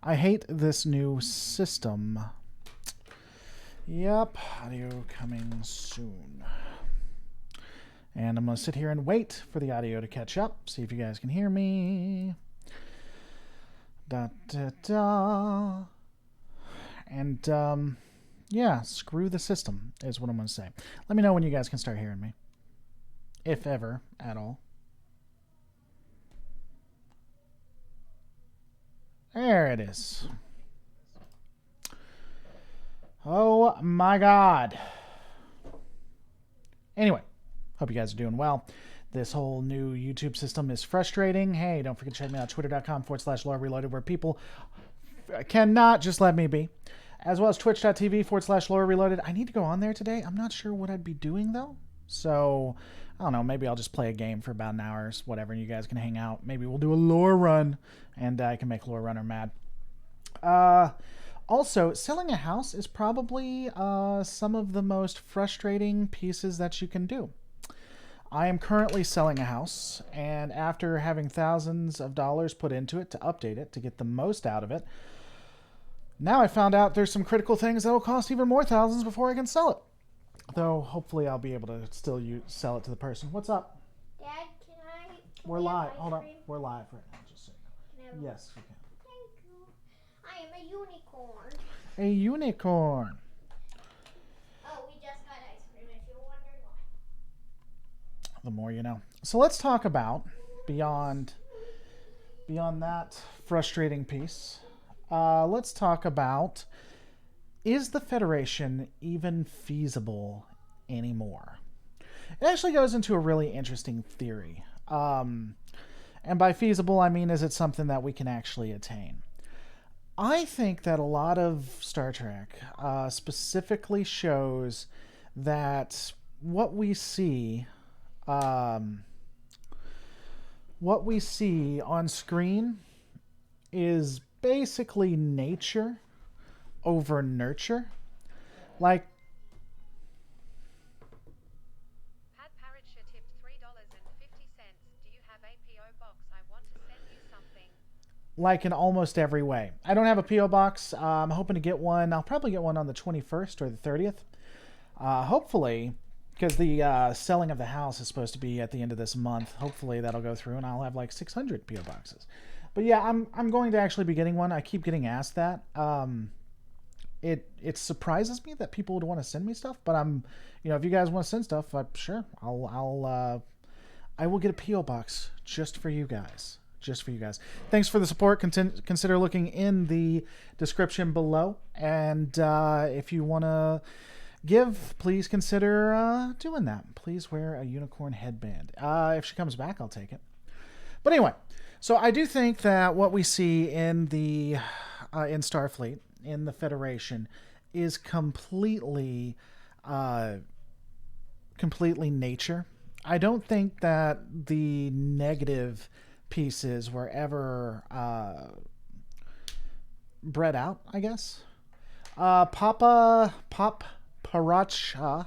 I hate this new system. Yep, audio coming soon. And I'm going to sit here and wait for the audio to catch up. See if you guys can hear me. Da, da, da. And, yeah, screw the system is what I'm going to say. Let me know when you guys can start hearing me. If ever, at all. There it is. Oh my god. Anyway, hope you guys are doing well. This whole new YouTube system is frustrating. Hey, don't forget to check me out, twitter.com/LoreReloaded, where people cannot just let me be. As well as twitch.tv/LoreReloaded. I need to go on there today. I'm not sure what I'd be doing, though. So, I don't know. Maybe I'll just play a game for about an hour, whatever, and you guys can hang out. Maybe we'll do a lore run, and I can make Lore Runner mad. Also, selling a house is probably some of the most frustrating pieces that you can do. I am currently selling a house, and after having thousands of dollars put into it to update it, to get the most out of it, now I found out there's some critical things that will cost even more thousands before I can sell it. Though, hopefully I'll be able to still sell it to the person. What's up? Dad, can We're live. Hold on. We're live right now, just so you know. Yes, we can. Thank you. I am a unicorn. A unicorn. Oh, we just got ice cream if you're wondering why. The more you know. So let's talk about beyond that frustrating piece. Let's talk about, is the Federation even feasible anymore? It actually goes into a really interesting theory. And by feasible, I mean, is it something that we can actually attain? I think that a lot of Star Trek specifically shows that what we see on screen is basically nature over nurture. Like, Pat Parrotshire tipped $3.50. Do you have a P.O. box? I want to send you something. Like in almost every way. I don't have a P.O. box. I'm hoping to get one. I'll probably get one on the 21st or the 30th. Hopefully, because the selling of the house is supposed to be at the end of this month. Hopefully that'll go through and I'll have like 600 P.O. boxes. But yeah, I'm going to actually be getting one. I keep getting asked that. It surprises me that people would want to send me stuff, but if you guys want to send stuff, sure, I will get a P.O. box just for you guys. Just for you guys. Thanks for the support. Consider looking in the description below, and if you want to give, please consider doing that. Please wear a unicorn headband. If she comes back, I'll take it. But anyway, so I do think that what we see in the in Starfleet, in the Federation, is completely nature. I don't think that the negative pieces were ever bred out, I guess. Pop Paracha.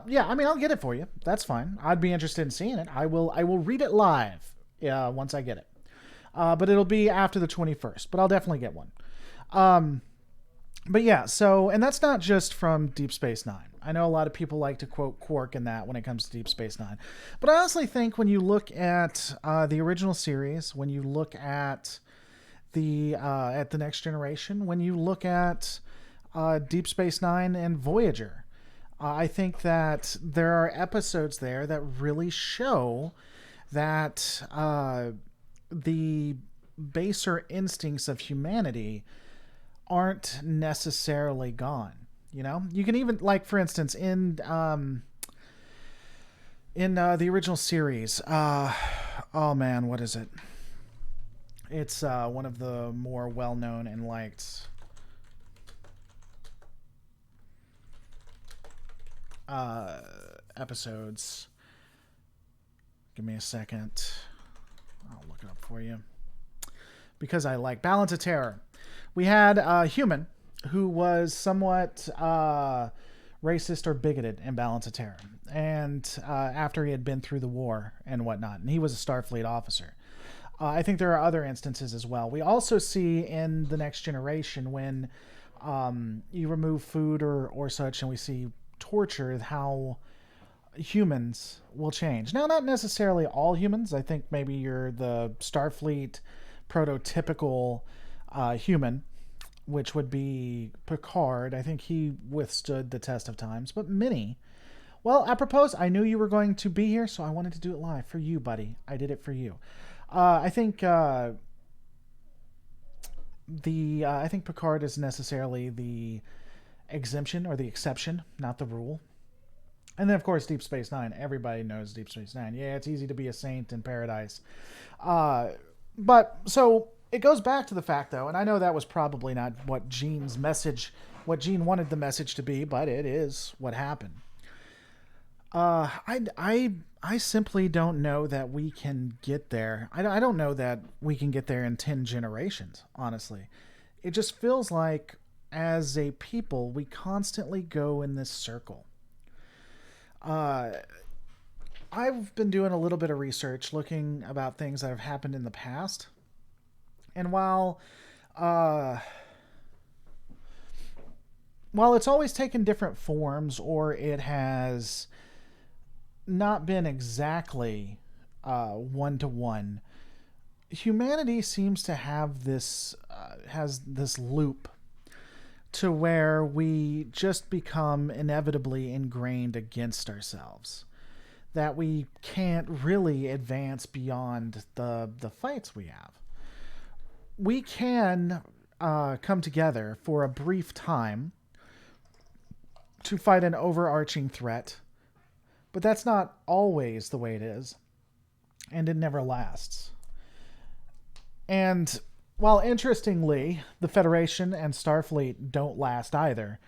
Yeah, I mean, I'll get it for you. That's fine. I'd be interested in seeing it. I will read it live once I get it. But it'll be after the 21st. But I'll definitely get one. But yeah, so, and that's not just from Deep Space Nine. I know a lot of people like to quote Quark in that when it comes to Deep Space Nine. But I honestly think when you look at the original series, when you look at the Next Generation, when you look at Deep Space Nine and Voyager, I think that there are episodes there that really show that the baser instincts of humanity aren't necessarily gone. You know, you can even, like, for instance, in the original series, oh man, what is it? It's one of the more well-known and liked episodes. Give me a second. I'll look it up for you. Because I like Balance of Terror. We had a human who was somewhat racist or bigoted in Balance of Terror. And after he had been through the war and whatnot. And he was a Starfleet officer. I think there are other instances as well. We also see in the Next Generation when you remove food or such, and we see torture, how humans will change. Now, not necessarily all humans. I think maybe you're the Starfleet prototypical human, which would be Picard. I think he withstood the test of times, but many. Well, apropos, I knew you were going to be here, so I wanted to do it live for you, buddy. I did it for you. I think I think Picard is necessarily the exemption or the exception, not the rule. And then, of course, Deep Space Nine. Everybody knows Deep Space Nine. Yeah, it's easy to be a saint in paradise. But so it goes back to the fact, though, and I know that was probably not what Gene's message, what Gene wanted the message to be, but it is what happened. I simply don't know that we can get there. I don't know that we can get there in 10 generations, honestly. It just feels like, as a people, we constantly go in this circle. I've been doing a little bit of research looking about things that have happened in the past. And while it's always taken different forms, or it has not been exactly one-to-one, humanity seems to have this loop to where we just become inevitably ingrained against ourselves, that we can't really advance beyond the fights we have. We can come together for a brief time to fight an overarching threat, but that's not always the way it is, and it never lasts. And while interestingly, the Federation and Starfleet don't last either,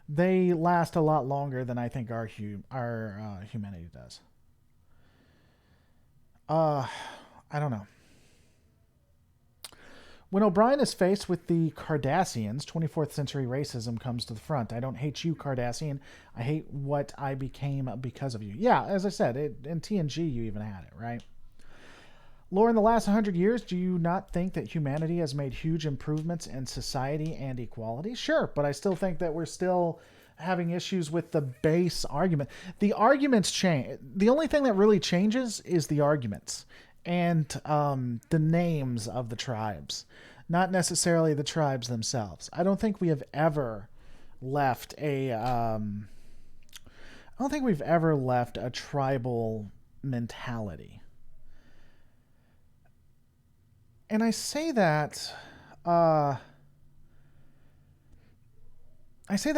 they last a lot longer than I think our humanity does. I don't know. When O'Brien is faced with the Cardassians, 24th century racism comes to the front. I don't hate you, Cardassian. I hate what I became because of you. Yeah, as I said, in TNG you even had it, right? Lore, in the last 100 years, do you not think that humanity has made huge improvements in society and equality? Sure, but I still think that we're still having issues with the base argument. The arguments change. The only thing that really changes is the arguments and the names of the tribes, not necessarily the tribes themselves. I don't think we have ever left I don't think we've ever left a tribal mentality. And I say that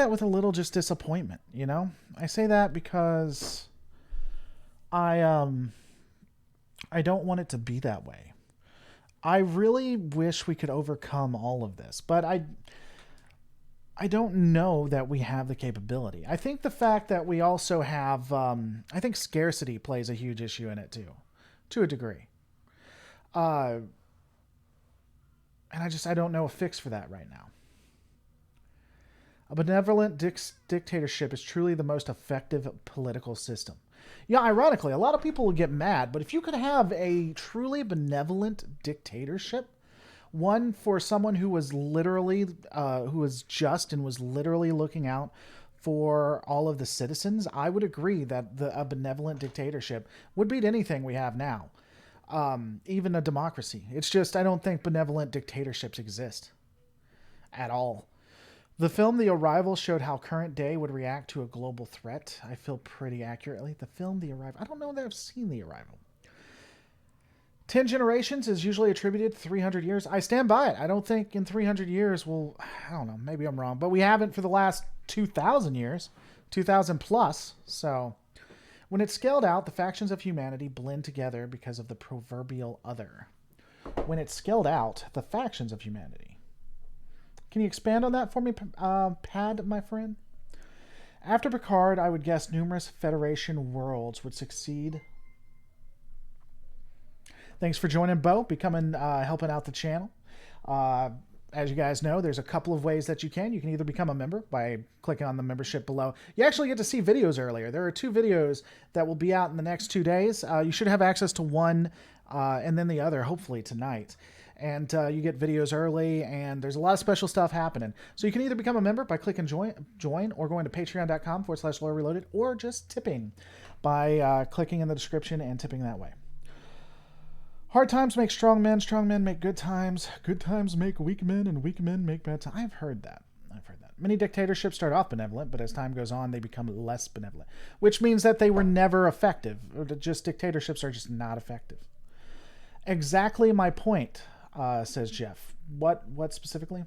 with a little just disappointment, you know? I say that because I don't want it to be that way. I really wish we could overcome all of this, but I don't know that we have the capability. I think the fact that we also have I think scarcity plays a huge issue in it too, to a degree. And I don't know a fix for that right now. A benevolent dictatorship is truly the most effective political system. Yeah, ironically, a lot of people will get mad, but if you could have a truly benevolent dictatorship, one for someone who was literally, who was just and was literally looking out for all of the citizens, I would agree that a benevolent dictatorship would beat anything we have now. Even a democracy. It's just, I don't think benevolent dictatorships exist at all. The film The Arrival showed how current day would react to a global threat. I feel pretty accurately. The film The Arrival. I don't know that I've seen The Arrival. 10 generations is usually attributed to 300 years. I stand by it. I don't think in 300 years I don't know, maybe I'm wrong, but we haven't for the last 2,000 years, 2,000 plus. So when it's scaled out, the factions of humanity blend together because of the proverbial other. When it's scaled out, the factions of humanity. Can you expand on that for me, Pad, my friend? After Picard, I would guess numerous Federation worlds would succeed. Thanks for joining, Bo. Helping out the channel. as you guys know, there's a couple of ways that you can. You can either become a member by clicking on the membership below. You actually get to see videos earlier. There are 2 videos that will be out in the next 2 days. You should have access to one and then the other, hopefully, tonight. And you get videos early, and there's a lot of special stuff happening. So you can either become a member by clicking join or going to patreon.com/LoreReloaded, or just tipping by clicking in the description and tipping that way. Hard times make strong men make good times make weak men, and weak men make bad times. I've heard that. Many dictatorships start off benevolent, but as time goes on, they become less benevolent, which means that they were never effective. Just dictatorships are just not effective. Exactly my point, says Jeff. What specifically?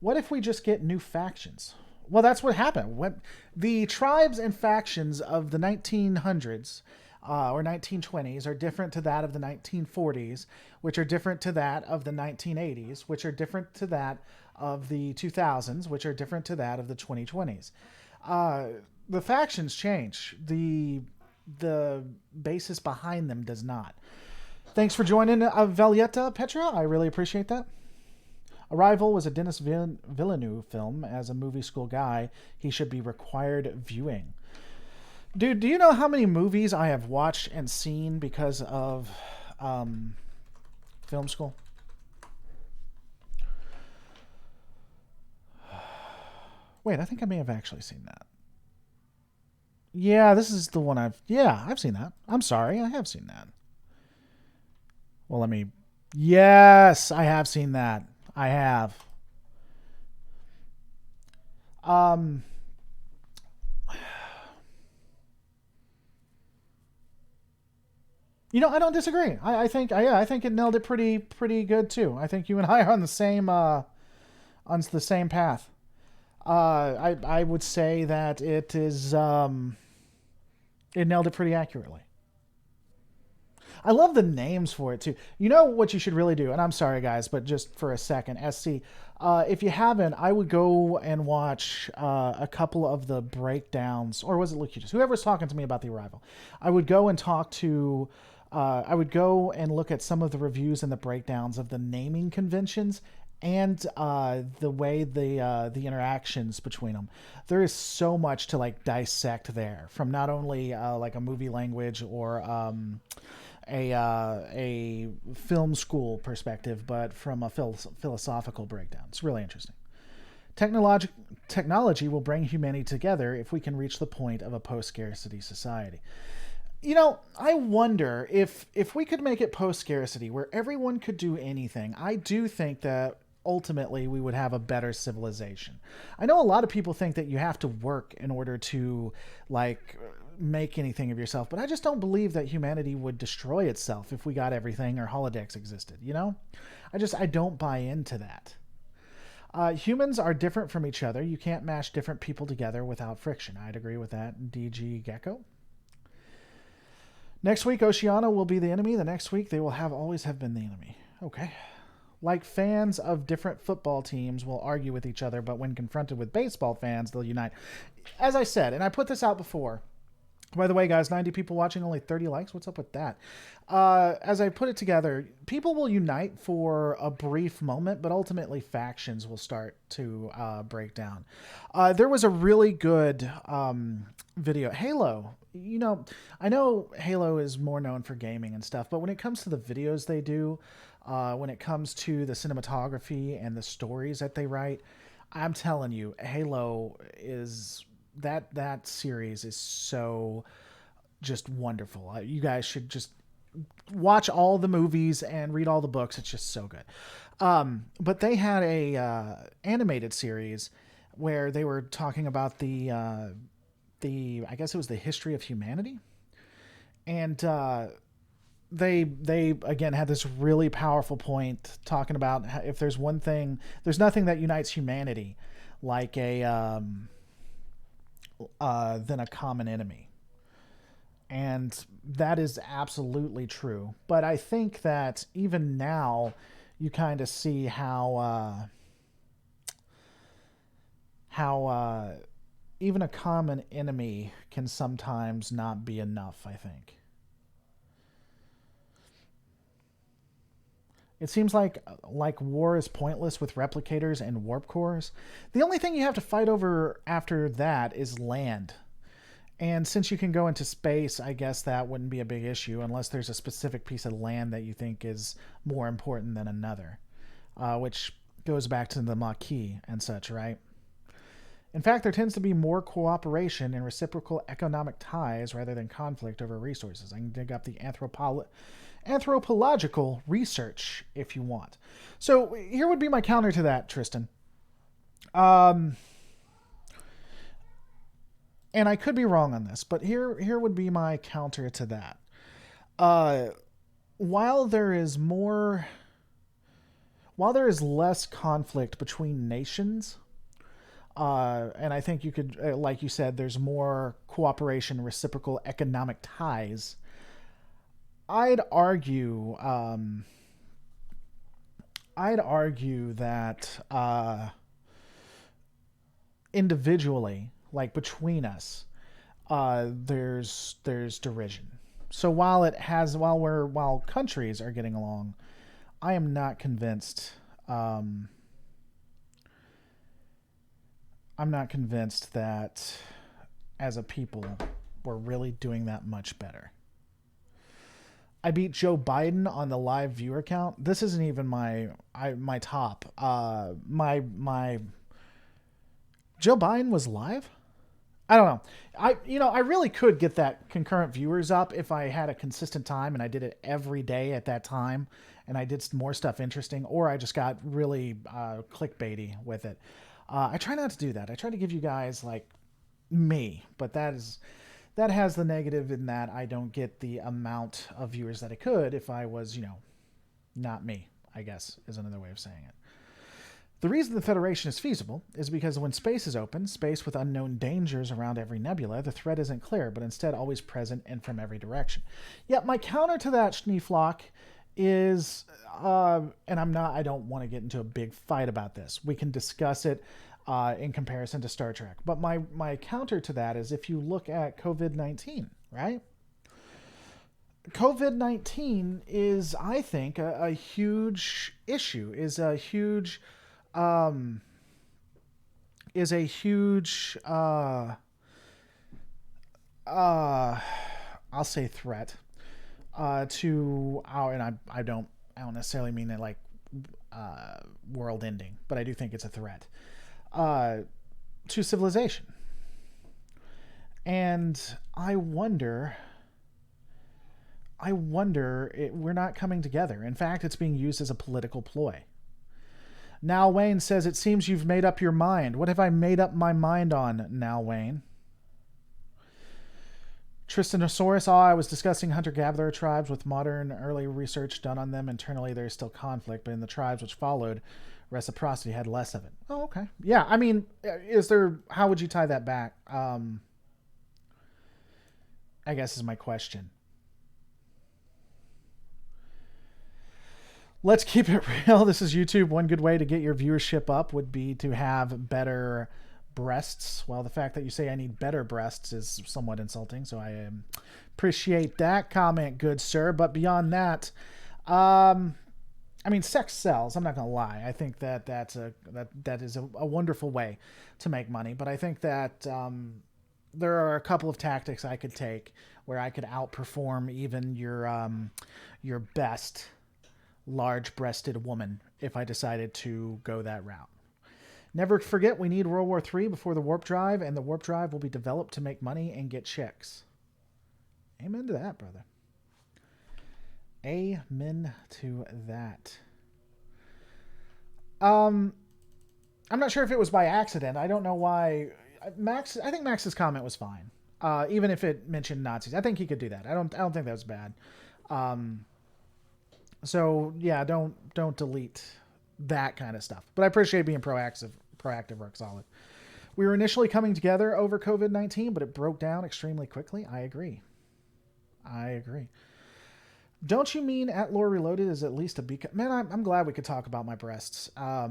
What if we just get new factions? Well, that's what happened. When the tribes and factions of the 1900s or 1920s are different to that of the 1940s, which are different to that of the 1980s, which are different to that of the 2000s, which are different to that of the 2020s. The factions change. The basis behind them does not. Thanks for joining Valietta Petra. I really appreciate that. Arrival was a Denis Villeneuve film. As a movie school guy, he should be required viewing. Dude, do you know how many movies I have watched and seen because of film school? Wait, I think I may have actually seen that. Yeah, this is the one I've seen that. I'm sorry, I have seen that. Well, let me... Yes, I have seen that. I have. You know, I don't disagree. I think it nailed it pretty good too. I think you and I are on the same path. I would say that it is it nailed it pretty accurately. I love the names for it too. You know what you should really do, and I'm sorry guys, but just for a second, SC, if you haven't, I would go and watch a couple of the breakdowns, or was it Lucius? Whoever's talking to me about the Arrival. I would go and look at some of the reviews and the breakdowns of the naming conventions and the way the interactions between them. There is so much to like dissect there, from not only like a movie language or a film school perspective, but from a philosophical breakdown. It's really interesting. Technology will bring humanity together if we can reach the point of a post-scarcity society. You know, I wonder if we could make it post-scarcity where everyone could do anything. I do think that ultimately we would have a better civilization. I know a lot of people think that you have to work in order to like make anything of yourself, but I just don't believe that humanity would destroy itself if we got everything or holodecks existed, you know? I don't buy into that. Humans are different from each other. You can't mash different people together without friction. I'd agree with that. DG Gecko. Next week, Oceania will be the enemy. The next week, they will always have been the enemy. Okay. Like fans of different football teams will argue with each other, but when confronted with baseball fans, they'll unite. As I said, and I put this out before, by the way, guys, 90 people watching, only 30 likes. What's up with that? As I put it together, people will unite for a brief moment, but ultimately factions will start to break down. There was a really good video. Halo. You know, I know Halo is more known for gaming and stuff, but when it comes to the videos they do, when it comes to the cinematography and the stories that they write, I'm telling you, Halo is... That series is so just wonderful. You guys should just watch all the movies and read all the books. It's just so good. But they had a animated series where they were talking about the I guess it was the history of humanity, and they again had this really powerful point talking about how if there's one thing, there's nothing that unites humanity like than a common enemy. And that is absolutely true. But I think that even now you kind of see how even a common enemy can sometimes not be enough, I think. It seems like war is pointless with replicators and warp cores. The only thing you have to fight over after that is land. And since you can go into space, I guess that wouldn't be a big issue unless there's a specific piece of land that you think is more important than another, which goes back to the Maquis and such, right? In fact, there tends to be more cooperation and reciprocal economic ties rather than conflict over resources. I can dig up the anthropological research if you want. So here would be my counter to that, Tristan. And I could be wrong on this, but here would be my counter to that. While there is less conflict between nations, and I think you could, like you said, there's more cooperation, reciprocal economic ties. I'd argue that individually, like between us, there's derision. So while countries are getting along, I am not convinced. I'm not convinced that as a people we're really doing that much better. I beat Joe Biden on the live viewer count. This isn't even my top. My Joe Biden was live? I don't know. I really could get that concurrent viewers up if I had a consistent time and I did it every day at that time and I did more stuff interesting, or I just got really clickbaity with it. I try not to do that. I try to give you guys like me, but that has the negative in that I don't get the amount of viewers that I could if I was, not me, I guess is another way of saying it. The reason the Federation is feasible is because when space is open, space with unknown dangers around every nebula, the threat isn't clear, but instead always present and from every direction. Yet my counter to that, Schneeflock, is, and I don't want to get into a big fight about this. We can discuss it in comparison to Star Trek. But my counter to that is if you look at COVID-19, right? COVID-19 is, I think, a huge issue, I'll say threat to our, and I don't necessarily mean it like world ending, but I do think it's a threat to civilization. And I wonder we're not coming together. In fact, it's being used as a political ploy. Now Wayne says, it seems you've made up your mind. What have I made up my mind on, now Wayne? Tristanosaurus, I was discussing hunter-gatherer tribes with modern early research done on them. Internally, there's still conflict, but in the tribes which followed, reciprocity had less of it. Oh, okay. Yeah, I mean, how would you tie that back? I guess is my question. Let's keep it real. This is YouTube. One good way to get your viewership up would be to have better breasts. Well, the fact that you say I need better breasts is somewhat insulting, so I appreciate that comment, good sir. But beyond that, I mean, sex sells. I'm not gonna lie. I think that is a wonderful way to make money. But I think that there are a couple of tactics I could take where I could outperform even your best large-breasted woman if I decided to go that route. Never forget, we need World War III before the warp drive, and the warp drive will be developed to make money and get chicks. Amen to that, brother. Amen to that. I'm not sure if it was by accident. I don't know why. I think Max's comment was fine. Even if it mentioned Nazis. I think he could do that. I don't think that was bad. So yeah, don't delete that kind of stuff. But I appreciate being proactive, rock solid. We were initially coming together over COVID-19, but it broke down extremely quickly. I agree. Don't you mean At Lore Reloaded is at least a beacon? Man, I'm glad we could talk about my breasts. I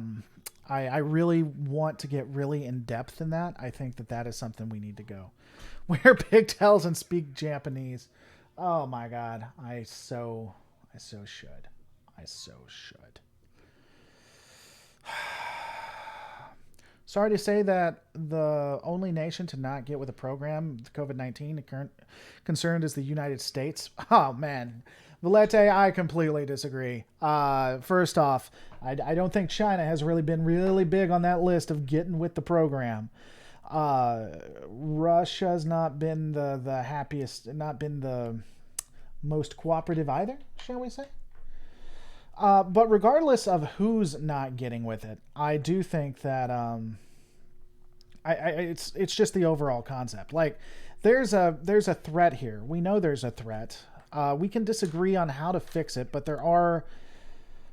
really want to get really in depth in that. I think that is something we need to go. Wear pigtails and speak Japanese. Oh my God. I so should. I so should. Sorry to say that the only nation to not get with the program, COVID-19, concerned is the United States. Oh, man. Valete, I completely disagree. First off, I don't think China has really been really big on that list of getting with the program. Russia's not been the happiest, not been the most cooperative either, shall we say? But regardless of who's not getting with it, I do think that it's just the overall concept. Like, there's a threat here. We know there's a threat. We can disagree on how to fix it, but there are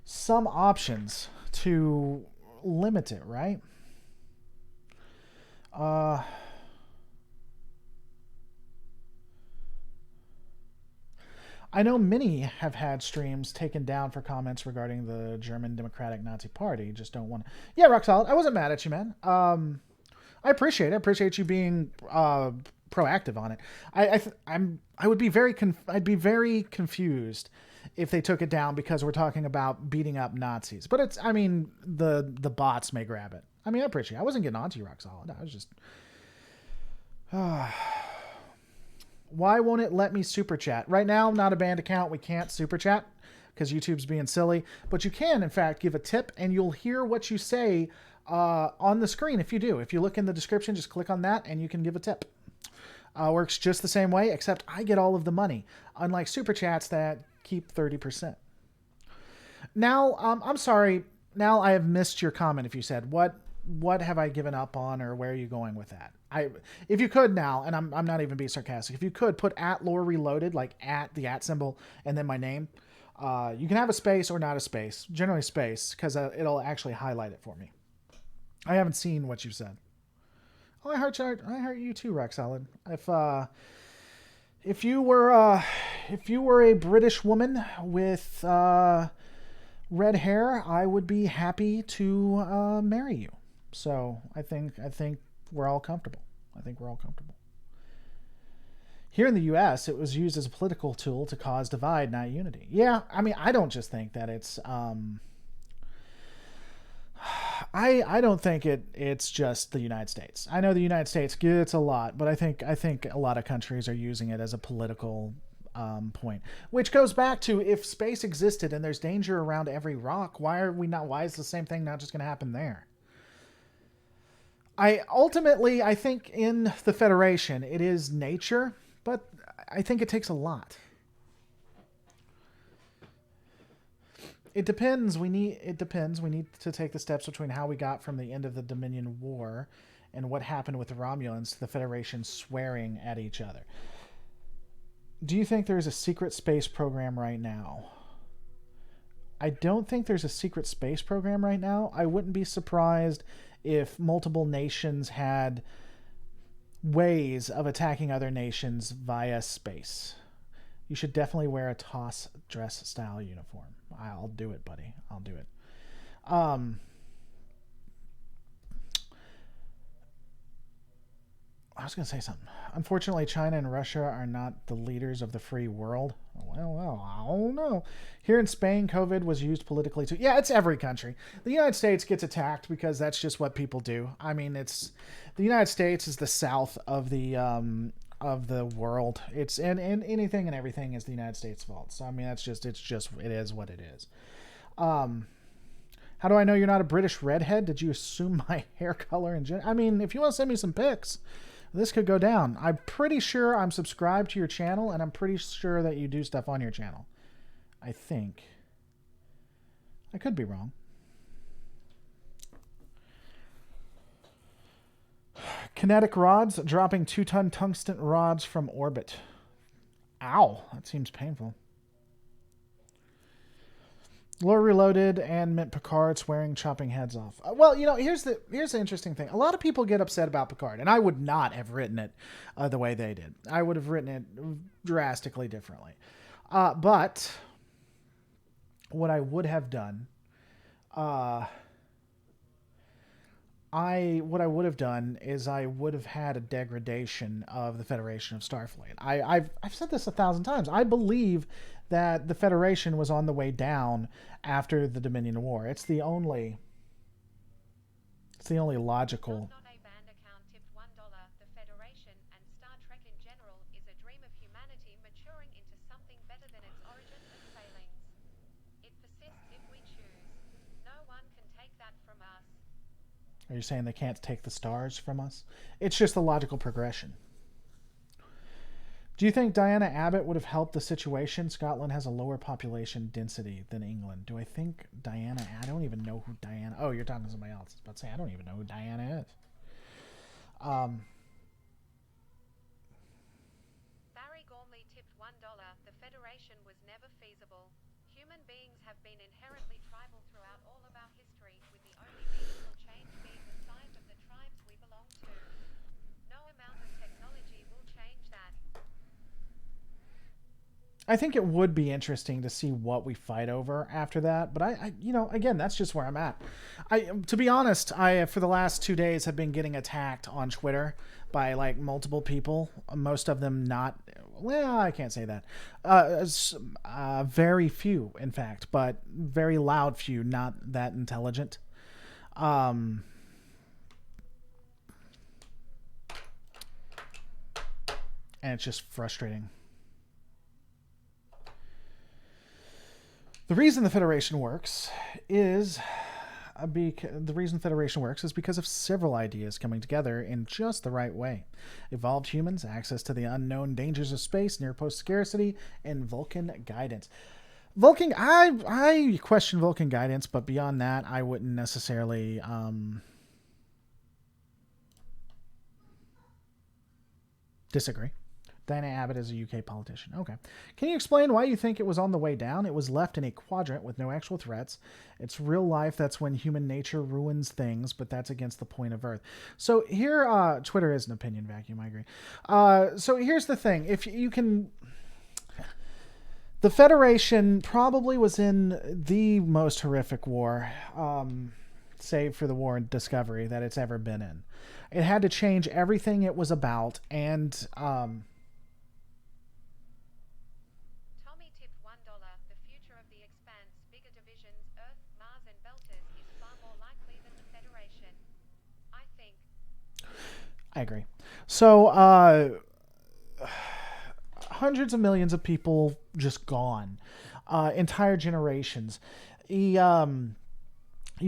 some options to limit it, right? I know many have had streams taken down for comments regarding the German Democratic Nazi Party. Just don't want to. Yeah, Rock Solid. I wasn't mad at you, man. I appreciate it. I appreciate you being proactive on it. I would be I'd be very confused if they took it down because we're talking about beating up Nazis. But it's, I mean, the bots may grab it. I mean, I appreciate it. I wasn't getting on to you, Rock Solid. I was just. Why won't it let me super chat? Right now, not a banned account. We can't super chat because YouTube's being silly. But you can, in fact, give a tip, and you'll hear what you say on the screen if you do. If you look in the description, just click on that, and you can give a tip. Works just the same way, except I get all of the money, unlike super chats that keep 30%. Now, I'm sorry. Now I have missed your comment. If you said what have I given up on, or where are you going with that? If you could now, and I'm not even being sarcastic, if you could put @lore reloaded, like at the symbol and then my name, you can have a space or not a space, generally space, because it'll actually highlight it for me. I haven't seen what you said. Oh, I heart you too, Rock Solid. If you were a British woman with red hair, I would be happy to marry you. So I think we're all comfortable. Here in the U.S., it was used as a political tool to cause divide, not unity. Yeah, I mean, I don't just think that it's. I don't think it's just the United States. I know the United States gets a lot, but I think a lot of countries are using it as a political point, which goes back to, if space existed and there's danger around every rock, why is the same thing not just going to happen there? I think in the Federation it is nature, but I think it takes a lot. It depends. We need to take the steps between how we got from the end of the Dominion War and what happened with the Romulans to the Federation swearing at each other. Do you think there's a secret space program right now? I don't think there's a secret space program right now. I wouldn't be surprised if multiple nations had ways of attacking other nations via space. You should definitely wear a TOS dress style uniform. I'll do it, buddy. I'll do it. I was going to say something. Unfortunately, China and Russia are not the leaders of the free world. Well, I don't know. Here in Spain, COVID was used politically too. Yeah, it's every country. The United States gets attacked because that's just what people do. I mean, the United States is the south of the world. It's and anything and everything is the United States' fault. So I mean, it is what it is. How do I know you're not a British redhead? Did you assume my hair color and I mean, if you want to send me some pics, this could go down. I'm pretty sure I'm subscribed to your channel, and I'm pretty sure that you do stuff on your channel. I think. I could be wrong. Kinetic rods, dropping 2-ton tungsten rods from orbit. Ow, that seems painful. Lore reloaded and meant Picard swearing, chopping heads off. Well, you know, here's the interesting thing. A lot of people get upset about Picard, and I would not have written it the way they did. I would have written it drastically differently. But what I would have done, what I would have done is I would have had a degradation of the Federation of Starfleet. I've said this 1,000 times. I believe that the Federation was on the way down after the Dominion War. It's the only logical. Not a band account tipped $1. The Federation and Star Trek in general is a dream of humanity maturing into something better than its origins and failings. It persists if we choose. No one can take that from us. Are you saying they can't take the stars from us? It's just the logical progression. Do you think Diana Abbott would have helped the situation? Scotland has a lower population density than England. Do I think Diana... I don't even know who Diana... Oh, you're talking to somebody else. I was about to say, I don't even know who Diana is. Barry Gormley tipped $1. The Federation was never feasible. Human beings have been inherently tribal throughout all of our history, with the only meaningful change being the size of the tribes we belong to. No amount of technology will change that. I think it would be interesting to see what we fight over after that. But again, that's just where I'm at. To be honest, I for the last 2 days have been getting attacked on Twitter by like multiple people. Most of them not. Well, I can't say that. Very few, in fact, but very loud few, not that intelligent. And it's just frustrating. The reason the Federation works is because of several ideas coming together in just the right way. Evolved humans, access to the unknown dangers of space, near post scarcity, and Vulcan guidance. I question Vulcan guidance, but beyond that, I wouldn't necessarily disagree. Diana Abbott is a UK politician. Okay. Can you explain why you think it was on the way down? It was left in a quadrant with no actual threats. It's real life. That's when human nature ruins things, but that's against the point of Earth. So here, Twitter is an opinion vacuum, I agree. So here's the thing. If you can... The Federation probably was in the most horrific war, save for the war in Discovery, that it's ever been in. It had to change everything it was about, and... I agree. So, hundreds of millions of people just gone. Entire generations. You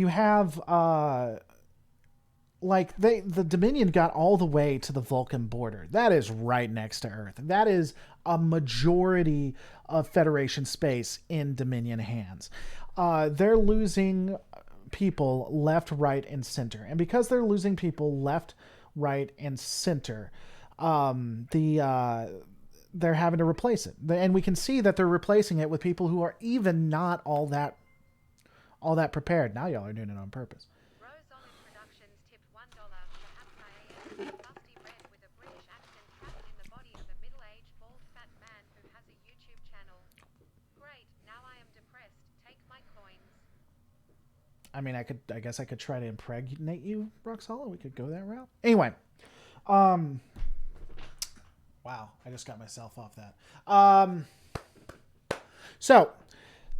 have, the Dominion got all the way to the Vulcan border. That is right next to Earth. That is a majority of Federation space in Dominion hands. They're losing people left, right, and center. And because they're losing people left, right, and center, they're having to replace it, and we can see that they're replacing it with people who are even not all that prepared. Now y'all are doing it on purpose. Rose Olive Productions tipped $1. Perhaps I am busty red with a British accent trapped in the body of a middle-aged bald fat man who has a YouTube channel. Great, now I am depressed. Take my coins. I mean, I guess I could try to impregnate you, Roxala. We could go that route. Anyway, wow, I just got myself off that. So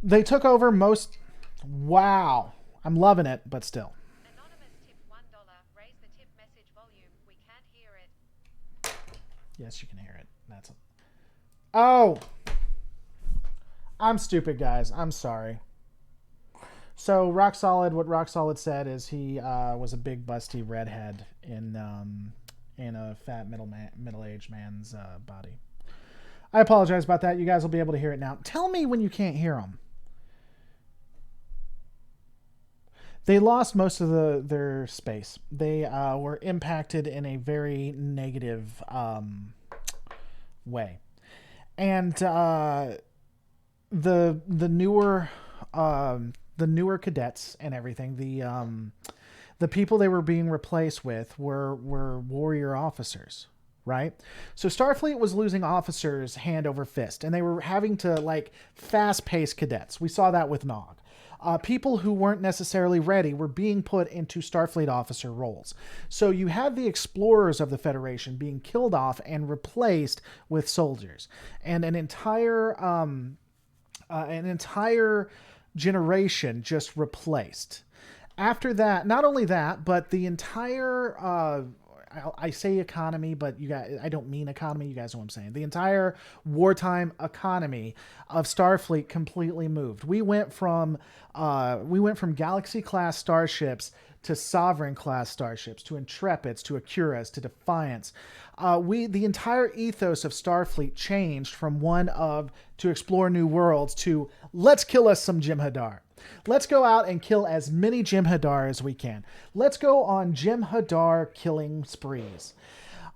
they took over most. Wow, I'm loving it, but still. Anonymous tipped $1. Raise the tip message volume. We can't hear it. Yes, you can hear it. That's it. Oh, I'm stupid, guys. I'm sorry. So Rock Solid, what Rock Solid said is he was a big busty redhead in a fat middle-aged man's body. I apologize about that. You guys will be able to hear it now. Tell me when you can't hear them. They lost most of their space. They were impacted in a very negative way, and the newer cadets and everything, the people they were being replaced with were warrior officers, right? So Starfleet was losing officers hand over fist, and they were having to like fast-paced cadets. We saw that with Nog. People who weren't necessarily ready were being put into Starfleet officer roles. So you had the explorers of the Federation being killed off and replaced with soldiers, and an entire generation just replaced. After that, not only that, but the entire I say economy, but you guys, I don't mean economy. You guys know what I'm saying. The entire wartime economy of Starfleet completely moved. We went from Galaxy class starships to Sovereign class starships to Intrepids to Acuras to Defiance. The entire ethos of Starfleet changed from one of to explore new worlds to let's kill us some Jem'Hadar. Let's go out and kill as many Jem'Hadar as we can. Let's go on Jem'Hadar killing sprees.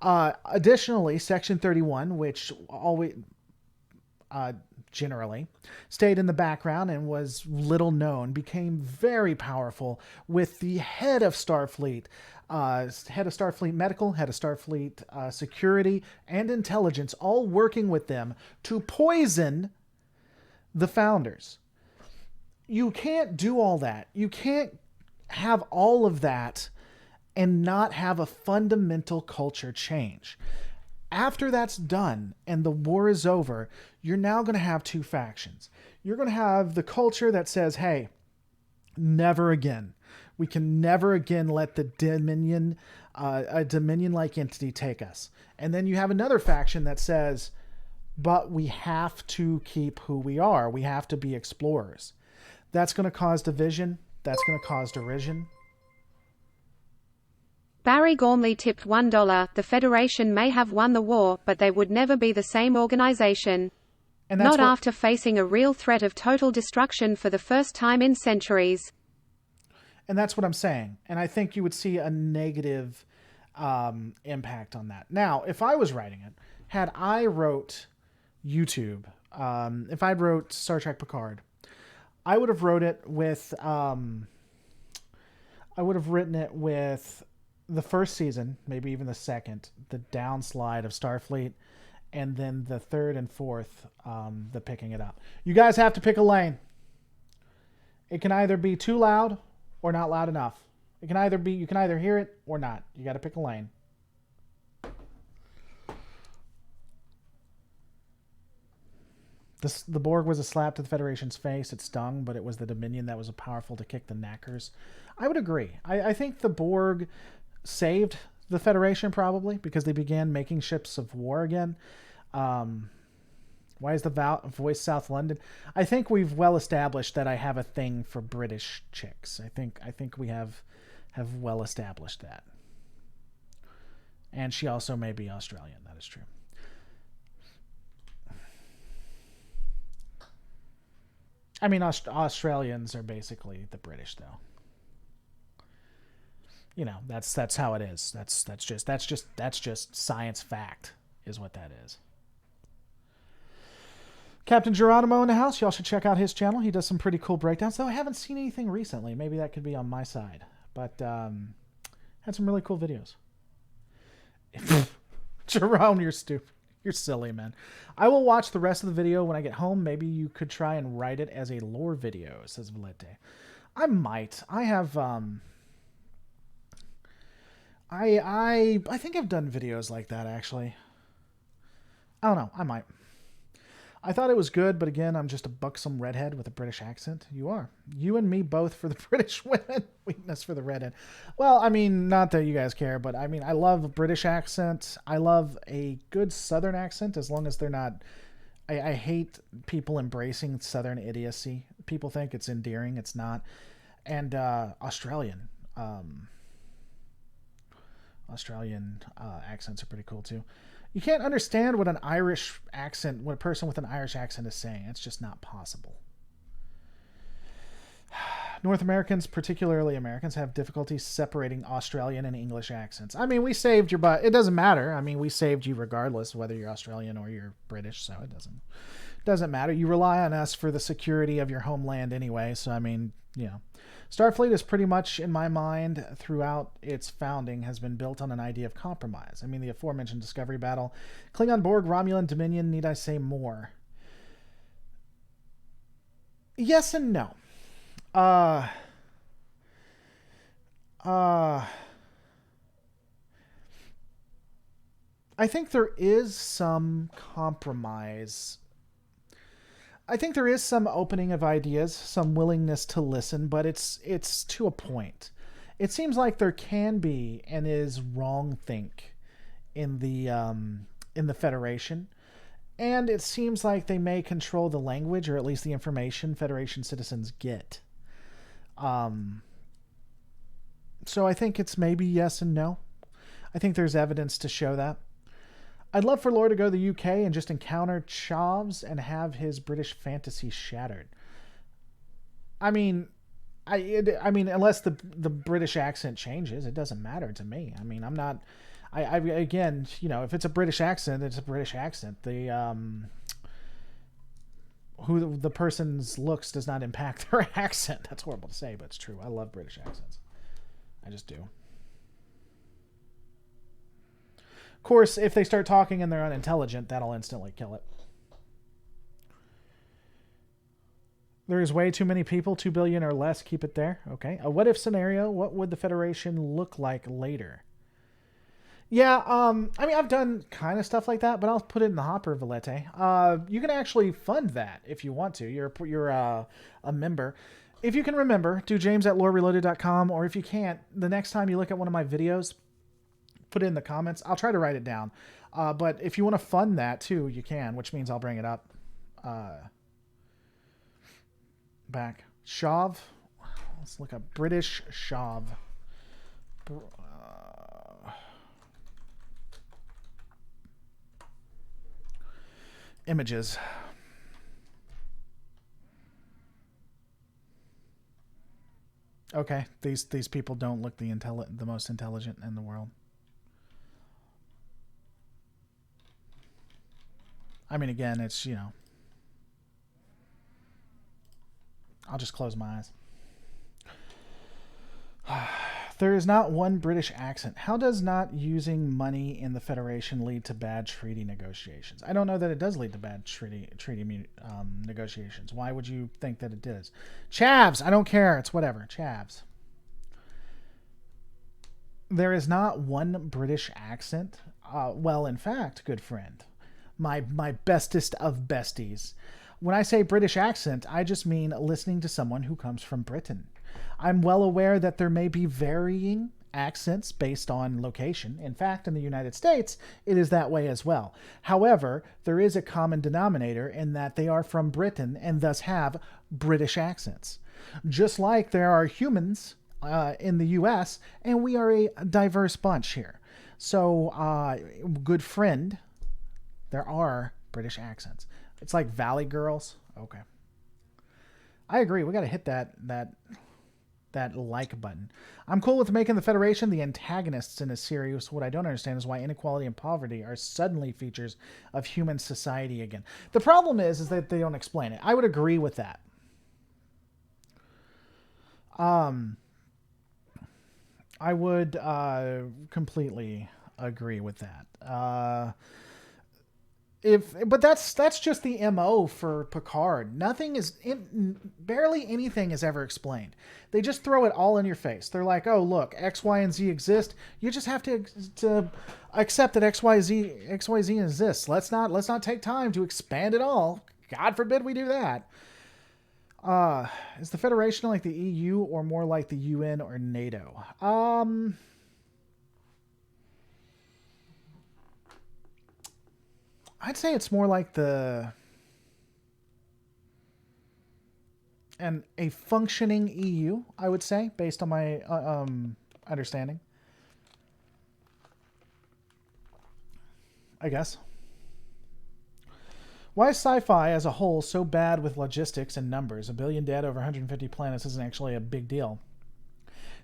Additionally, Section 31, which always generally stayed in the background and was little known, became very powerful with the head of Starfleet, Medical, head of Starfleet Security, and Intelligence, all working with them to poison the founders. You can't do all that. You can't have all of that and not have a fundamental culture change. After that's done and the war is over, you're now going to have two factions. You're going to have the culture that says, hey, never again. We can never again let the Dominion, a Dominion-like entity take us. And then you have another faction that says, but we have to keep who we are. We have to be explorers. That's going to cause division. That's going to cause derision. Barry Gormley tipped $1. The Federation may have won the war, but they would never be the same organization. Not after facing a real threat of total destruction for the first time in centuries. And that's what I'm saying. And I think you would see a negative impact on that. Now, if I was writing it, had I wrote YouTube, if I wrote Star Trek Picard, I would have written it with the first season, maybe even the second, the downslide of Starfleet, and then the third and fourth, the picking it up. You guys have to pick a lane. It can either be too loud or not loud enough. You can either hear it or not. You got to pick a lane. The Borg was a slap to the Federation's face. It stung, but it was the Dominion that was powerful to kick the knackers. I would agree. I think the Borg saved the Federation probably because they began making ships of war again. Why is the voice South London? I think we've well established that I have a thing for British chicks. I think we have well established that. And she also may be Australian. That is true. I mean, Australians are basically the British, though. You know, that's how it is. That's just science fact, is what that is. Captain Geronimo in the house. Y'all should check out his channel. He does some pretty cool breakdowns. Though I haven't seen anything recently. Maybe that could be on my side. But had some really cool videos. Jerome, you're stupid. You're silly, man. I will watch the rest of the video when I get home. Maybe you could try and write it as a lore video, says Valete. I might. I have I think I've done videos like that actually. I don't know. I might. I thought it was good, but again, I'm just a buxom redhead with a British accent. You are. You and me both for the British women. Weakness for the redhead. Well, I mean, not that you guys care, but I mean, I love a British accent. I love a good Southern accent as long as they're not... I hate people embracing Southern idiocy. People think it's endearing. It's not. And Australian. Australian accents are pretty cool too. You can't understand what a person with an Irish accent is saying. It's just not possible. North Americans, particularly Americans, have difficulty separating Australian and English accents. I mean, we saved your butt. It doesn't matter. I mean, we saved you regardless whether you're Australian or you're British, so it doesn't matter. You rely on us for the security of your homeland anyway, so I mean, Yeah. Starfleet is pretty much, in my mind, throughout its founding, has been built on an idea of compromise. I mean, the aforementioned Discovery battle, Klingon, Borg, Romulan, Dominion, need I say more? Yes and no. Uh, uh, I think there is some compromise. I think there is some opening of ideas, some willingness to listen, but it's to a point. It seems like there can be and is wrong think in the Federation, and it seems like they may control the language or at least the information Federation citizens get. Um, so I think it's maybe yes and no. I think there's evidence to show that. I'd love for Lore to go to the UK and just encounter Chavs and have his British fantasy shattered. I mean, I mean, unless the British accent changes, it doesn't matter to me. I mean, I'm not. I again, if it's a British accent, it's a British accent. Who the person's looks does not impact their accent. That's horrible to say, but it's true. I love British accents. I just do. Of course, if they start talking and they're unintelligent, that'll instantly kill it. There is way too many people, 2 billion or less, keep it there. Okay. A what if scenario, what would the Federation look like later? Yeah, I mean, I've done kind of stuff like that, but I'll put it in the hopper, Valete. You can actually fund that if you want to. You're a member. If you can remember, do james@lorereloaded.com, or if you can't, the next time you look at one of my videos, put it in the comments. I'll try to write it down. But if you want to fund that too, you can, which means I'll bring it up. Back. Shav. Let's look up British Shav. Images. Okay, these people don't look the most intelligent in the world. I mean, again, it's, I'll just close my eyes. There is not one British accent. How does not using money in the Federation lead to bad treaty negotiations? I don't know that it does lead to bad treaty negotiations. Why would you think that it does? Chavs! I don't care. It's whatever. Chavs. There is not one British accent. Well, in fact, good friend, my bestest of besties. When I say British accent, I just mean listening to someone who comes from Britain. I'm well aware that there may be varying accents based on location. In fact, in the United States, it is that way as well. However, there is a common denominator in that they are from Britain and thus have British accents. Just like there are humans in the U.S., and we are a diverse bunch here. So, good friend, there are British accents. It's like Valley Girls. Okay. I agree. We got to hit that like button. I'm cool with making the Federation the antagonists in a series. What I don't understand is why inequality and poverty are suddenly features of human society again. The problem is that they don't explain it. I would agree with that. I would completely agree with that. But that's just the MO for Picard. Barely anything is ever explained. They just throw it all in your face. They're like, oh, look, X, Y, and Z exist. You just have to accept that XYZ exists. Let's not take time to expand it all. God forbid we do that. Is the Federation like the EU or more like the UN or NATO? I'd say it's more like a functioning EU, I would say, based on my understanding. I guess. Why is sci-fi as a whole so bad with logistics and numbers? 1 billion dead over 150 planets isn't actually a big deal.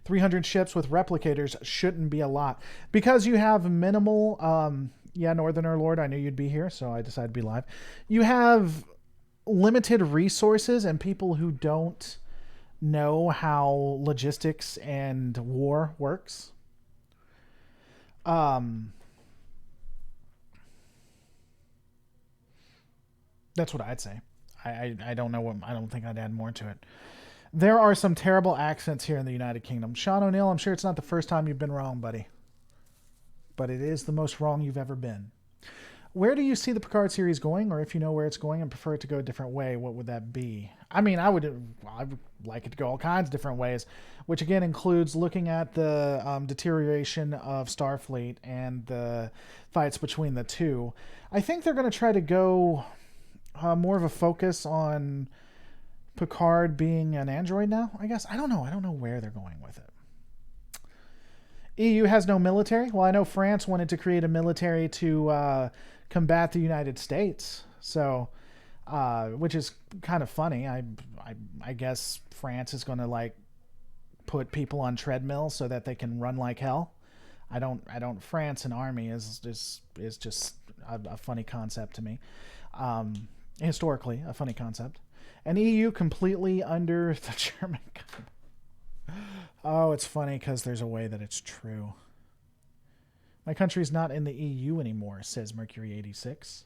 300 ships with replicators shouldn't be a lot. Because you have minimal... yeah, Northerner Lord, I knew you'd be here, so I decided to be live. You have limited resources and people who don't know how logistics and war works. Um, that's what I'd say. I don't know what I don't think I'd add more to it. There are some terrible accents here in the United Kingdom. Sean O'Neill, I'm sure it's not the first time you've been wrong, buddy. But it is the most wrong you've ever been. Where do you see the Picard series going, or if you know where it's going and prefer it to go a different way, what would that be? I mean, I would like it to go all kinds of different ways, which again includes looking at the deterioration of Starfleet and the fights between the two. I think they're going to try to go more of a focus on Picard being an android now, I guess. I don't know. I don't know where they're going with it. EU has no military. Well, I know France wanted to create a military to combat the United States. So, which is kind of funny. I guess France is going to like put people on treadmills so that they can run like hell. I don't. France and army is just a funny concept to me. Historically, a funny concept. And EU completely under the German government. Oh, it's funny because there's a way that it's true. My country's not in the EU anymore, says Mercury86.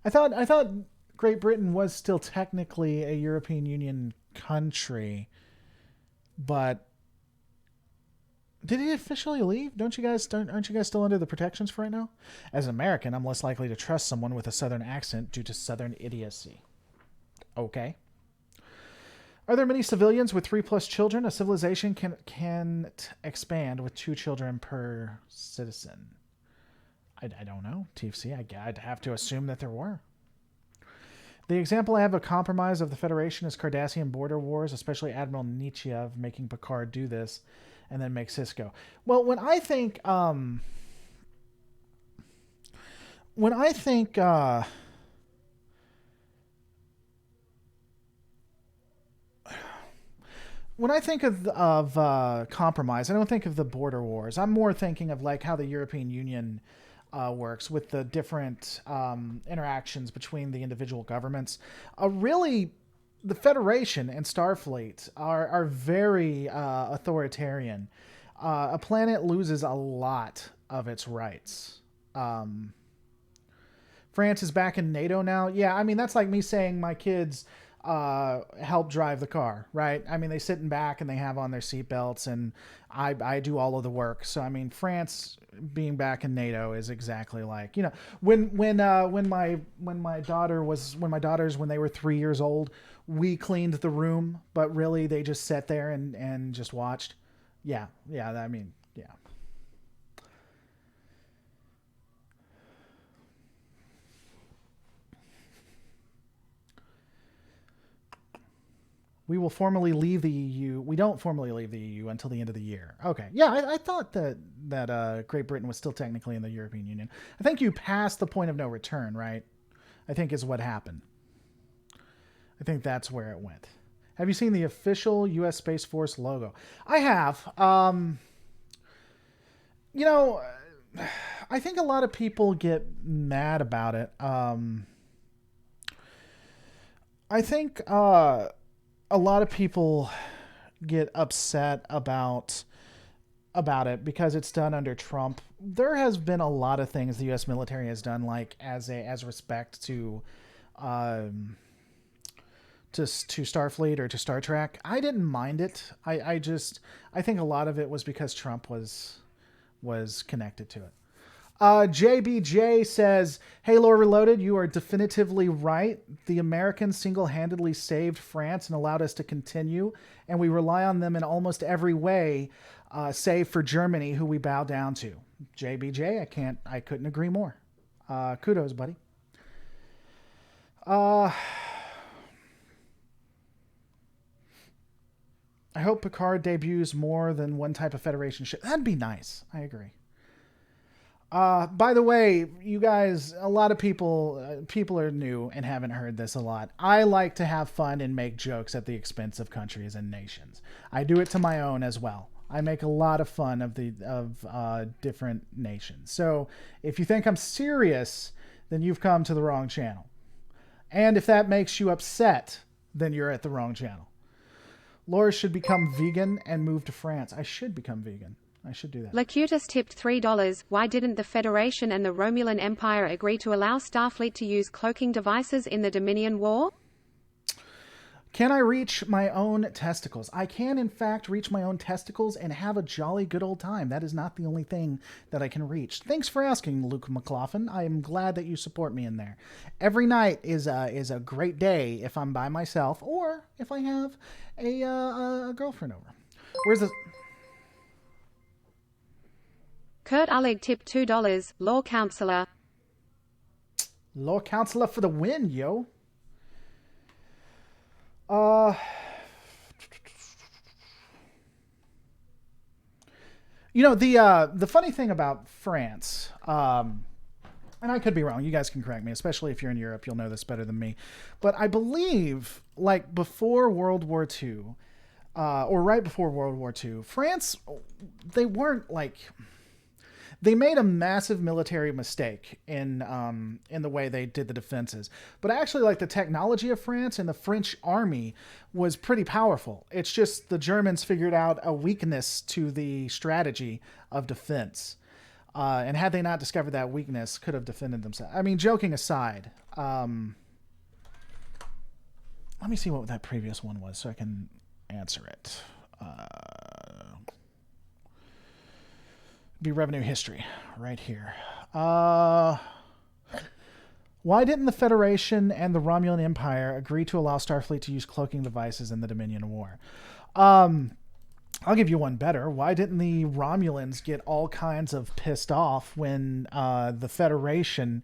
I thought Great Britain was still technically a European Union country, but did it officially leave? Aren't you guys still under the protections for right now? As an American, I'm less likely to trust someone with a southern accent due to southern idiocy. Okay. Are there many civilians with 3+ children? A civilization can expand with 2 children per citizen. I don't know, TFC. I'd have to assume that there were. The example I have of compromise of the Federation is Cardassian border wars, especially Admiral Nietzschev making Picard do this and then make Cisco. Well, when I think of compromise, I don't think of the border wars. I'm more thinking of like how the European Union works with the different interactions between the individual governments. Really, the Federation and Starfleet are very authoritarian. A planet loses a lot of its rights. France is back in NATO now. Yeah, I mean, that's like me saying my kids help drive the car, right? I mean, they sit in back and they have on their seatbelts, and I do all of the work. So I mean, France being back in NATO is exactly like, you know, when my daughters when they were 3 years old, we cleaned the room, but really they just sat there and just watched. Yeah, I mean, yeah. We will formally leave the EU. We don't formally leave the EU until the end of the year. Okay. Yeah, I thought that Great Britain was still technically in the European Union. I think you passed the point of no return, right? I think is what happened. I think that's where it went. Have you seen the official U.S. Space Force logo? I have. You know, I think a lot of people get mad about it. I think a lot of people get upset about it because it's done under Trump. There has been a lot of things the U.S. military has done, like as respect to Starfleet or to Star Trek. I didn't mind it. I think a lot of it was because Trump was connected to it. JBJ says, "Hey, Lore Reloaded, you are definitively right. The Americans single-handedly saved France and allowed us to continue, and we rely on them in almost every way, save for Germany, who we bow down to." JBJ, I couldn't agree more. Kudos, buddy. I hope Picard debuts more than one type of Federation ship. That'd be nice. I agree. By the way, you guys, a lot of people are new and haven't heard this a lot. I like to have fun and make jokes at the expense of countries and nations. I do it to my own as well. I make a lot of fun of different nations. So if you think I'm serious, then you've come to the wrong channel. And if that makes you upset, then you're at the wrong channel. Laura should become vegan and move to France. I should become vegan. I should do that. Locutus tipped $3. Why didn't the Federation and the Romulan Empire agree to allow Starfleet to use cloaking devices in the Dominion War? Can I reach my own testicles? I can, in fact, reach my own testicles and have a jolly good old time. That is not the only thing that I can reach. Thanks for asking, Luke McLaughlin. I am glad that you support me in there. Every night is a great day if I'm by myself or if I have a girlfriend over. Where's the... Kurt Ullig tipped $2. Law counselor. Law counselor for the win, yo. You know, the funny thing about France, and I could be wrong, you guys can correct me, especially if you're in Europe, you'll know this better than me, but I believe, like, before World War II, or right before World War II, France, they weren't, like... They made a massive military mistake in the way they did the defenses. But actually, like, the technology of France and the French army was pretty powerful. It's just the Germans figured out a weakness to the strategy of defense. And had they not discovered that weakness, could have defended themselves. I mean, joking aside, let me see what that previous one was so I can answer it. Be revenue history right here. Why didn't the Federation and the Romulan Empire agree to allow Starfleet to use cloaking devices in the Dominion War? I'll give you one better. Why didn't the Romulans get all kinds of pissed off when the Federation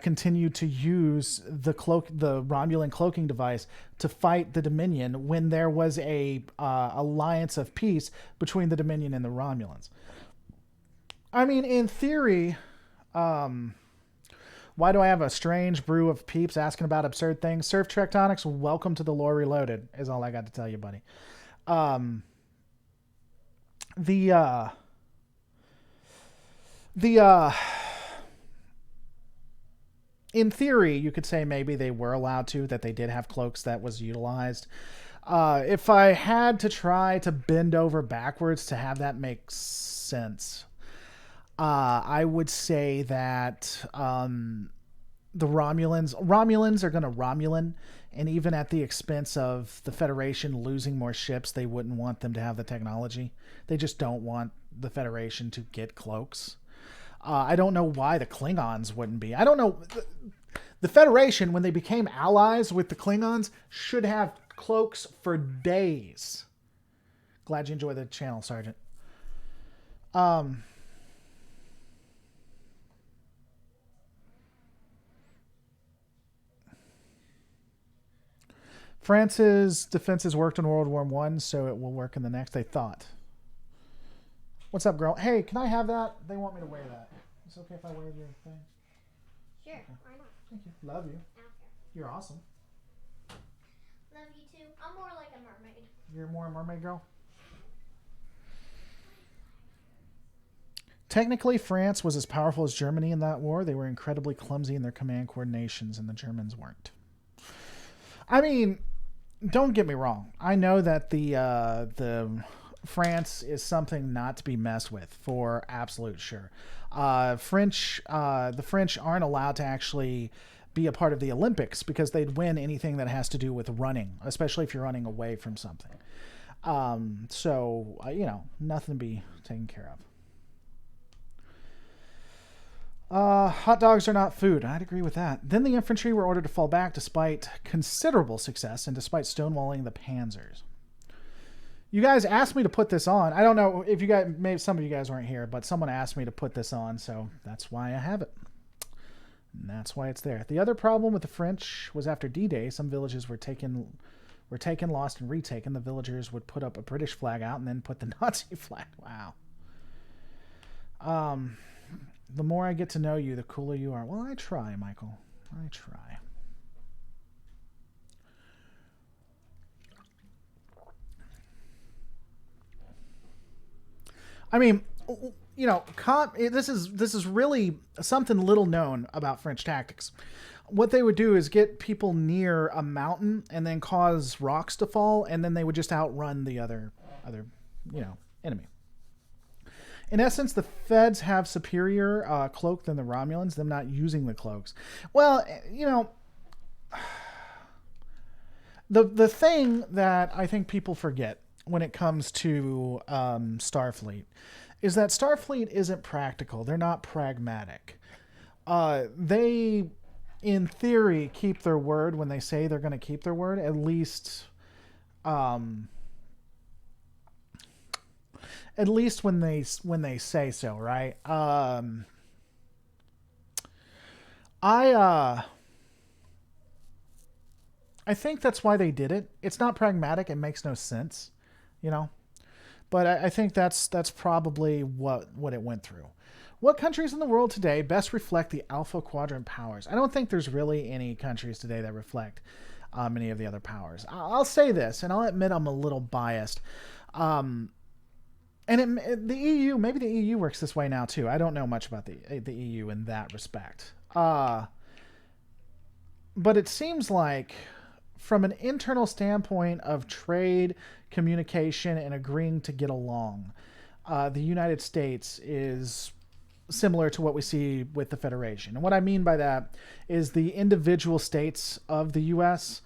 continued to use the Romulan cloaking device to fight the Dominion when there was a alliance of peace between the Dominion and the Romulans? I mean, in theory, why do I have a strange brew of peeps asking about absurd things? Surf Tectonics, welcome to the Lore Reloaded, is all I got to tell you, buddy. In theory, you could say maybe they were allowed to, that they did have cloaks that was utilized. If I had to try to bend over backwards to have that make sense... I would say that the Romulans are going to Romulan, and even at the expense of the Federation losing more ships, they wouldn't want them to have the technology. They just don't want the Federation to get cloaks. I don't know why the Klingons wouldn't be. I don't know. The Federation, when they became allies with the Klingons, should have cloaks for days. Glad you enjoy the channel, Sergeant. France's defenses worked in World War I, so it will work in the next, they thought. What's up, girl? Hey, can I have that? They want me to wear that. Is it okay if I wear your thing? Sure, Okay. why not? Thank you. Love you. Okay. You're awesome. Love you too. I'm more like a mermaid. You're more a mermaid girl? Technically, France was as powerful as Germany in that war. They were incredibly clumsy in their command coordinations, and the Germans weren't. I mean... Don't get me wrong. I know that the France is something not to be messed with for absolute sure. The French aren't allowed to actually be a part of the Olympics because they'd win anything that has to do with running, especially if you're running away from something. So nothing to be taken care of. Hot dogs are not food. I'd agree with that. Then the infantry were ordered to fall back despite considerable success and despite stonewalling the panzers. You guys asked me to put this on. I don't know if you guys, maybe some of you guys weren't here, but someone asked me to put this on, so that's why I have it. And that's why it's there. The other problem with the French was after D-Day, some villages were taken, lost, and retaken. The villagers would put up a British flag out and then put the Nazi flag. Wow. The more I get to know you, the cooler you are. Well, I try, Michael. I try. I mean, this is really something little known about French tactics. what they would do is get people near a mountain and then cause rocks to fall, and then they would just outrun the other enemy. In essence, the Feds have superior cloak than the Romulans, them not using the cloaks. Well, the thing that I think people forget when it comes to Starfleet is that Starfleet isn't practical. They're not pragmatic. They, in theory, keep their word when they say they're going to keep their word. At least when they say so, right? I think that's why they did it. It's not pragmatic. It makes no sense, you know. But I think that's probably what it went through. What countries in the world today best reflect the Alpha Quadrant powers? I don't think there's really any countries today that reflect any of the other powers. I'll say this, and I'll admit I'm a little biased. The EU, maybe the EU works this way now too. I don't know much about the EU in that respect. But it seems like, from an internal standpoint of trade, communication, and agreeing to get along, the United States is similar to what we see with the Federation. And what I mean by that is the individual states of the U.S.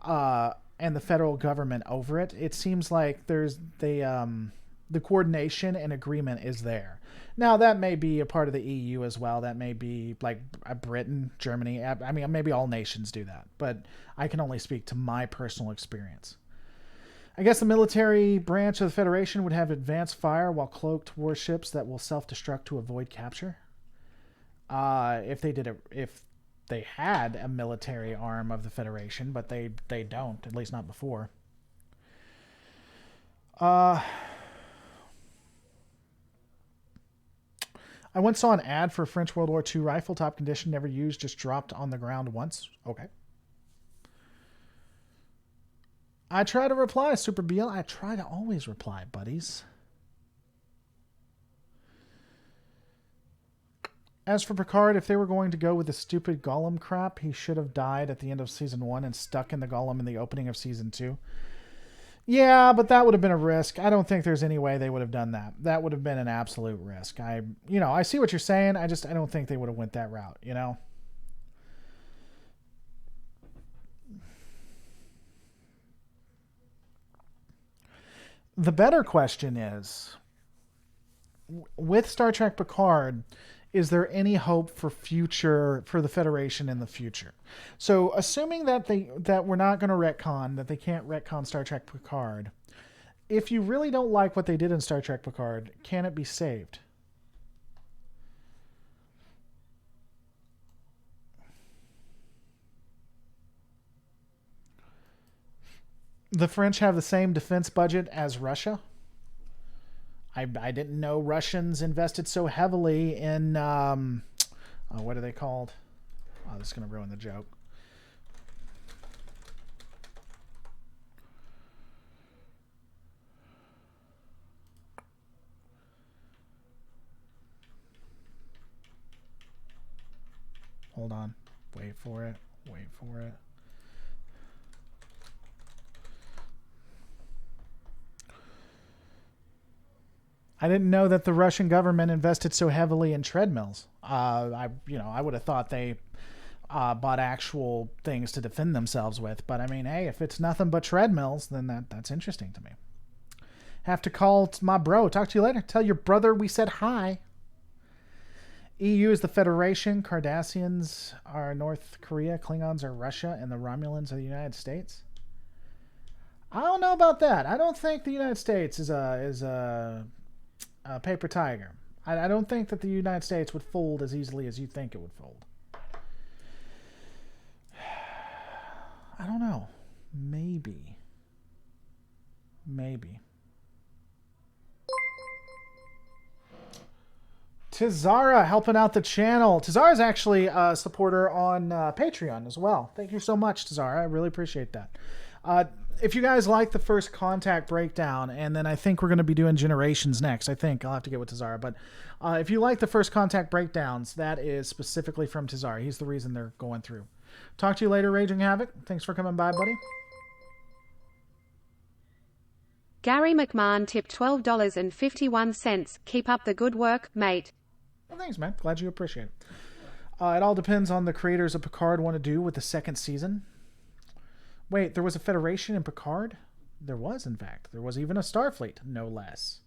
And the federal government over it. It seems like there's the coordination and agreement is there. Now, that may be a part of the EU as well. That may be like Britain, Germany. I mean, maybe all nations do that, but I can only speak to my personal experience. I guess the military branch of the Federation would have advanced fire while cloaked warships that will self-destruct to avoid capture. If they had a military arm of the Federation, but they don't, at least not before. I once saw an ad for a French World War II rifle, top condition, never used, just dropped on the ground once. Okay. I try to reply, Super Beal. I try to always reply, buddies. As for Picard, if they were going to go with the stupid Gollum crap, he should have died at the end of Season 1 and stuck in the Gollum in the opening of Season 2. Yeah, but that would have been a risk. I don't think there's any way they would have done that. That would have been an absolute risk. I see what you're saying. I don't think they would have went that route, you know? The better question is, with Star Trek Picard, is there any hope for the Federation in the future? So, assuming that we're not going to retcon, that they can't retcon Star Trek Picard, if you really don't like what they did in Star Trek Picard, can it be saved? The French have the same defense budget as Russia. I didn't know Russians invested so heavily in what are they called? Oh, this is going to ruin the joke. Hold on. Wait for it. Wait for it. I didn't know that the Russian government invested so heavily in treadmills. I would have thought they bought actual things to defend themselves with. But I mean, hey, if it's nothing but treadmills, then that's interesting to me. Have to call my bro. Talk to you later. Tell your brother we said hi. EU is the Federation. Cardassians are North Korea. Klingons are Russia. And the Romulans are the United States. I don't know about that. I don't think the United States is a paper tiger. I don't think that the United States would fold as easily as you think it would fold. I don't know. Maybe. Tizara helping out the channel. Tizara is actually a supporter on Patreon as well. Thank you so much, Tizara. I really appreciate that. If you guys like the first Contact breakdown, and then I think we're going to be doing Generations next. I think I'll have to get with Tizara. But if you like the first Contact breakdowns, that is specifically from Tizara. He's the reason they're going through. Talk to you later, Raging Havoc. Thanks for coming by, buddy. Gary McMahon tipped $12.51. Keep up the good work, mate. Well, thanks, man. Glad you appreciate it. It all depends on the creators of Picard want to do with the second season. Wait, there was a Federation in Picard? There was, in fact. There was even a Starfleet, no less.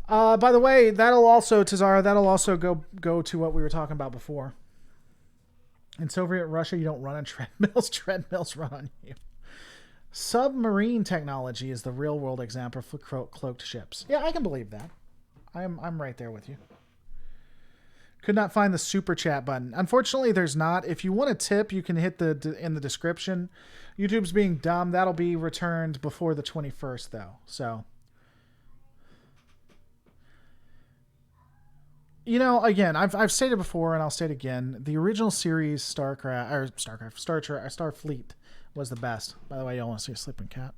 By the way, that'll also, Tazara, that'll also go to what we were talking about before. In Soviet Russia, you don't run on treadmills. Treadmills run on you. Submarine technology is the real-world example for cloaked ships. Yeah, I can believe that. I'm right there with you. Could not find the super chat button. Unfortunately, there's not. If you want a tip, you can hit in the description. YouTube's being dumb. That'll be returned before the 21st, though. So, you know, again, I've stated before, and I'll state again. The original series Starfleet was the best. By the way, y'all want to see a sleeping cat?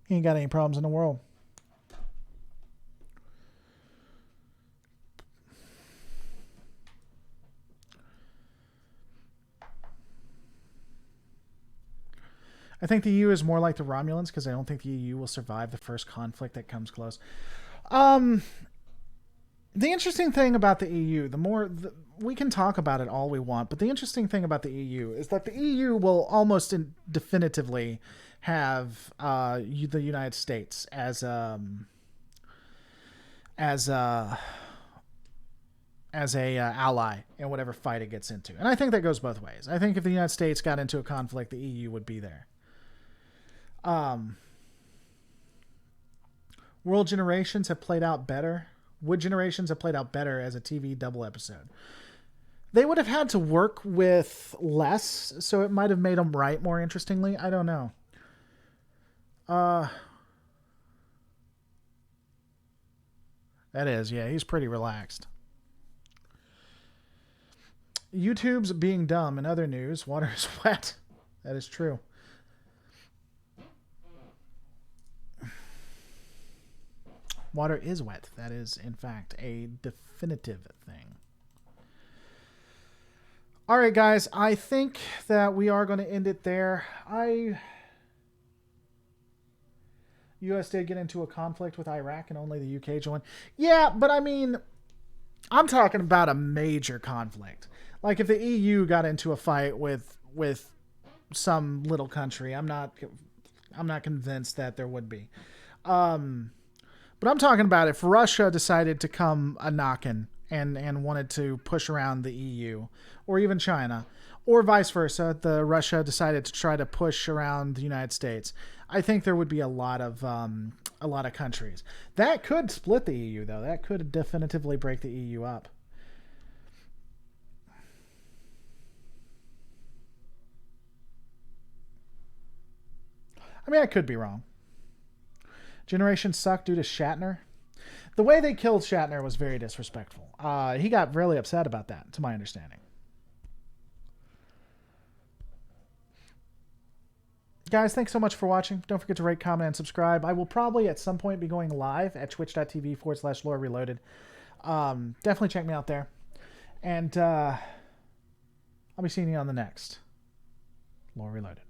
He ain't got any problems in the world. I think the EU is more like the Romulans because I don't think the EU will survive the first conflict that comes close. The interesting thing about the EU, we can talk about it all we want, but the interesting thing about the EU is that the EU will almost definitively have the United States as a ally in whatever fight it gets into. And I think that goes both ways. I think if the United States got into a conflict, the EU would be there. World Generations have played out better. Would Generations have played out better as a TV double episode? They would have had to work with less, so it might have made them write more interestingly. I don't know. That is, yeah, he's pretty relaxed. YouTube's being dumb. In other news, water is wet. That is true. Water is wet. That is, in fact, a definitive thing. All right, guys. I think that we are going to end it there. U.S. did get into a conflict with Iraq and only the U.K. joined. Yeah, but I mean, I'm talking about a major conflict. Like if the EU got into a fight with some little country, I'm not convinced that there would be. But I'm talking about if Russia decided to come a-knocking and wanted to push around the EU, or even China, or vice versa, the Russia decided to try to push around the United States, I think there would be a lot of countries. That could split the EU, though. That could definitively break the EU up. I mean, I could be wrong. Generations suck due to Shatner. The way they killed Shatner was very disrespectful. He got really upset about that, to my understanding. Guys, thanks so much for watching. Don't forget to rate, comment, and subscribe. I will probably at some point be going live at twitch.tv/Lore Reloaded. Definitely check me out there. And I'll be seeing you on the next Lore Reloaded.